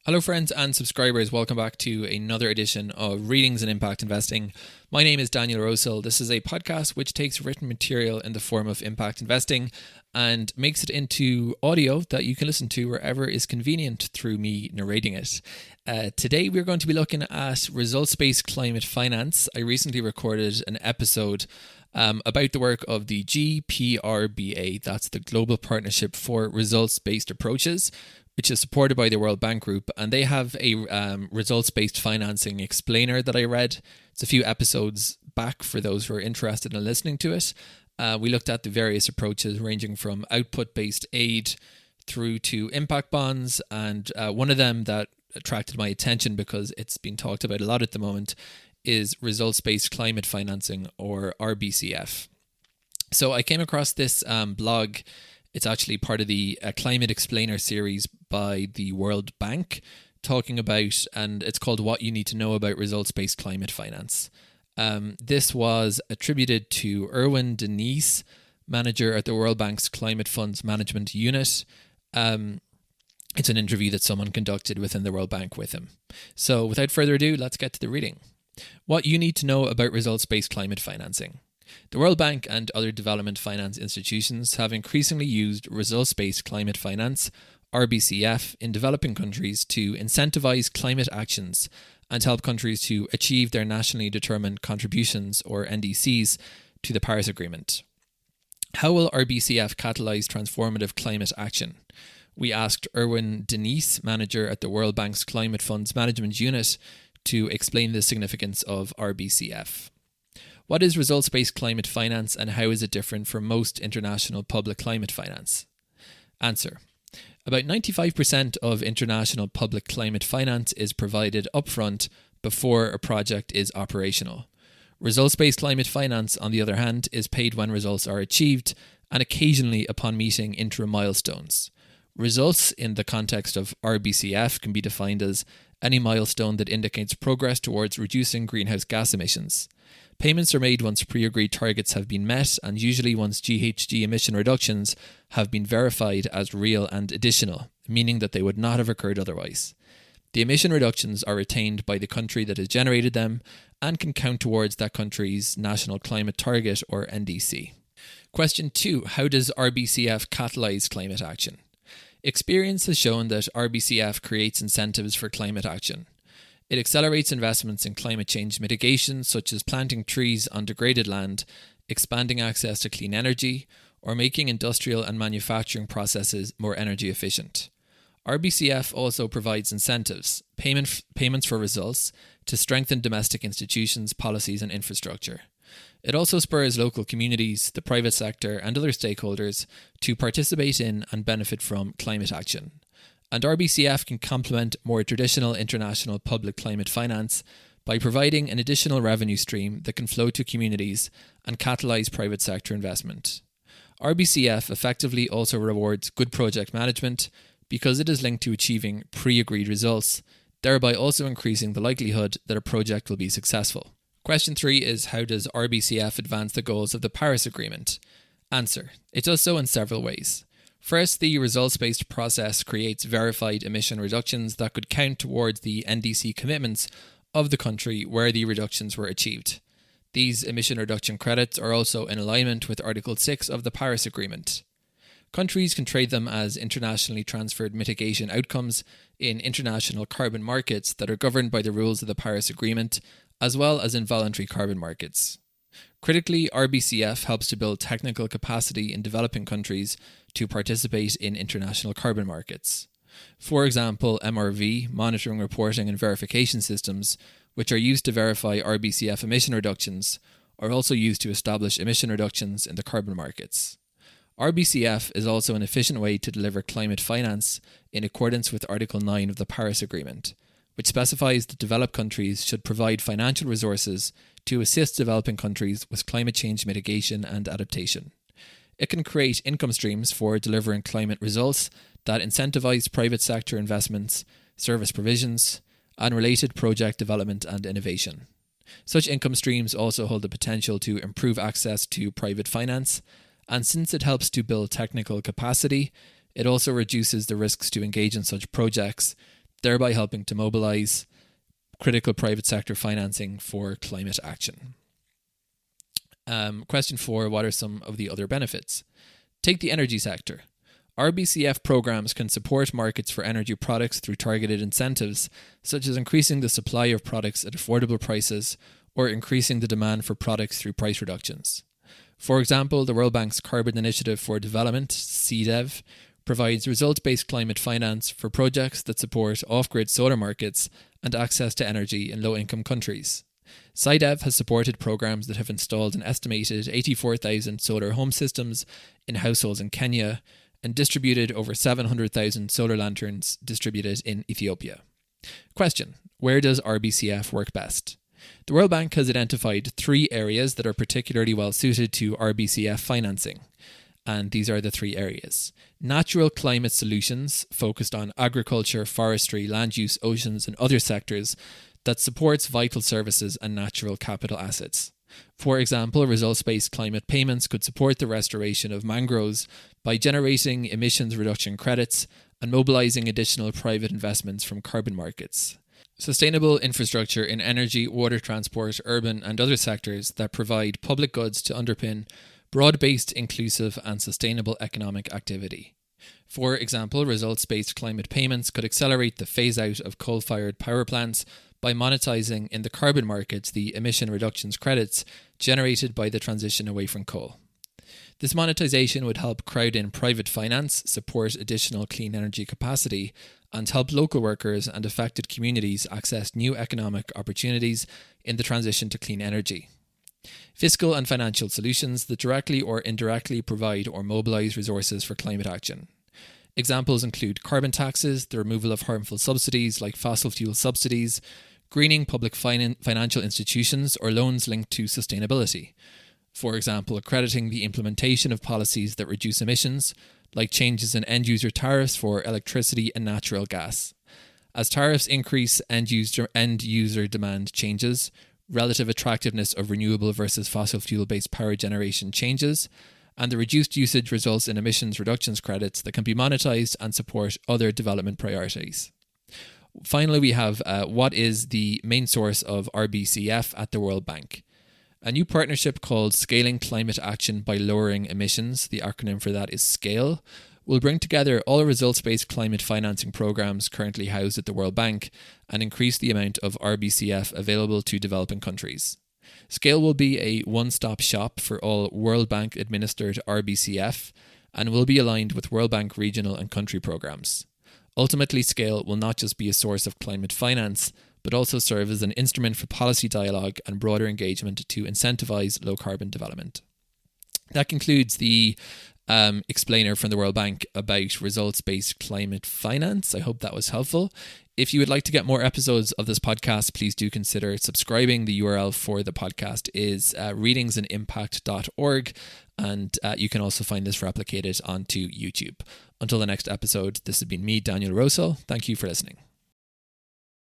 Hello, friends and subscribers. Welcome back to another edition of Readings in Impact Investing. My name is Daniel Rosehill. This is a podcast which takes written material in the form of impact investing and makes it into audio that you can listen to wherever is convenient through me narrating it. Today, we're going to be looking at results-based climate finance. I recently recorded an episode about the work of the GPRBA, that's the Global Partnership for Results-Based Approaches, which is supported by the World Bank Group, and they have a results-based financing explainer that I read. It's a few episodes back for those who are interested in listening to it. We looked at the various approaches ranging from output-based aid through to impact bonds, and one of them that attracted my attention because it's been talked about a lot at the moment is results-based climate financing, or RBCF. So I came across this blog. It's actually part of the Climate Explainer series by the World Bank, talking about, and it's called What You Need to Know About Results-Based Climate Finance. This was attributed to Erwin Denise, manager at the World Bank's Climate Funds Management Unit. It's an interview that someone conducted within the World Bank with him. So without further ado, let's get to the reading. What you need to know about results-based climate financing. The World Bank and other development finance institutions have increasingly used results-based climate finance, RBCF, in developing countries to incentivize climate actions and help countries to achieve their nationally determined contributions, or NDCs, to the Paris Agreement. How will RBCF catalyze transformative climate action? We asked Erwin Denise, manager at the World Bank's Climate Funds Management Unit, to explain the significance of RBCF. What is results-based climate finance, and how is it different from most international public climate finance? Answer. About 95% of international public climate finance is provided upfront before a project is operational. Results-based climate finance, on the other hand, is paid when results are achieved and occasionally upon meeting interim milestones. Results in the context of RBCF can be defined as any milestone that indicates progress towards reducing greenhouse gas emissions. Payments are made once pre-agreed targets have been met, and usually once GHG emission reductions have been verified as real and additional, meaning that they would not have occurred otherwise. The emission reductions are retained by the country that has generated them and can count towards that country's National Climate Target, or NDC. Question 2. How does RBCF catalyze climate action? Experience has shown that RBCF creates incentives for climate action. It accelerates investments in climate change mitigation, such as planting trees on degraded land, expanding access to clean energy, or making industrial and manufacturing processes more energy efficient. RBCF also provides incentives, payments for results, to strengthen domestic institutions, policies, and infrastructure. It also spurs local communities, the private sector, and other stakeholders to participate in and benefit from climate action. And RBCF can complement more traditional international public climate finance by providing an additional revenue stream that can flow to communities and catalyze private sector investment. RBCF effectively also rewards good project management because it is linked to achieving pre-agreed results, thereby also increasing the likelihood that a project will be successful. Question 3 is, how does RBCF advance the goals of the Paris Agreement? Answer. It does so in several ways. First, the results-based process creates verified emission reductions that could count towards the NDC commitments of the country where the reductions were achieved. These emission reduction credits are also in alignment with Article 6 of the Paris Agreement. Countries can trade them as internationally transferred mitigation outcomes in international carbon markets that are governed by the rules of the Paris Agreement, as well as in voluntary carbon markets. Critically, RBCF helps to build technical capacity in developing countries to participate in international carbon markets. For example, MRV, monitoring, reporting, and verification systems, which are used to verify RBCF emission reductions, are also used to establish emission reductions in the carbon markets. RBCF is also an efficient way to deliver climate finance in accordance with Article 9 of the Paris Agreement, which specifies that developed countries should provide financial resources to assist developing countries with climate change mitigation and adaptation. It can create income streams for delivering climate results that incentivize private sector investments, service provisions, and related project development and innovation. Such income streams also hold the potential to improve access to private finance, and since it helps to build technical capacity, it also reduces the risks to engage in such projects, thereby helping to mobilise critical private sector financing for climate action. Question 4, what are some of the other benefits? Take the energy sector. RBCF programs can support markets for energy products through targeted incentives, such as increasing the supply of products at affordable prices or increasing the demand for products through price reductions. For example, the World Bank's Carbon Initiative for Development, CDEV, provides results-based climate finance for projects that support off-grid solar markets and access to energy in low-income countries. CIDEV has supported programs that have installed an estimated 84,000 solar home systems in households in Kenya and distributed over 700,000 solar lanterns distributed in Ethiopia. Question: where does RBCF work best? The World Bank has identified 3 areas that are particularly well suited to RBCF financing. And these are the 3 areas. Natural climate solutions focused on agriculture, forestry, land use, oceans and other sectors that supports vital services and natural capital assets. For example, results-based climate payments could support the restoration of mangroves by generating emissions reduction credits and mobilising additional private investments from carbon markets. Sustainable infrastructure in energy, water transport, urban and other sectors that provide public goods to underpin broad-based, inclusive and sustainable economic activity. For example, results-based climate payments could accelerate the phase-out of coal-fired power plants by monetising in the carbon markets the emission reductions credits generated by the transition away from coal. This monetisation would help crowd in private finance, support additional clean energy capacity, and help local workers and affected communities access new economic opportunities in the transition to clean energy. Fiscal and financial solutions that directly or indirectly provide or mobilise resources for climate action. Examples include carbon taxes, the removal of harmful subsidies like fossil fuel subsidies, greening public financial institutions or loans linked to sustainability. For example, accrediting the implementation of policies that reduce emissions, like changes in end-user tariffs for electricity and natural gas. As tariffs increase, end-user demand changes, relative attractiveness of renewable versus fossil fuel-based power generation changes, and the reduced usage results in emissions reductions credits that can be monetised and support other development priorities. Finally, we have what is the main source of RBCF at the World Bank. A new partnership called Scaling Climate Action by Lowering Emissions, the acronym for that is SCALE, will bring together all results-based climate financing programs currently housed at the World Bank and increase the amount of RBCF available to developing countries. SCALE will be a one-stop shop for all World Bank administered RBCF and will be aligned with World Bank regional and country programs. Ultimately, SCALE will not just be a source of climate finance, but also serve as an instrument for policy dialogue and broader engagement to incentivise low-carbon development. That concludes the explainer from the World Bank about results-based climate finance. I hope that was helpful. If you would like to get more episodes of this podcast, please do consider subscribing. The URL for the podcast is readingsandImpact.org, and you can also find this replicated onto YouTube. Until the next episode, this has been me, Daniel Rosehill. Thank you for listening.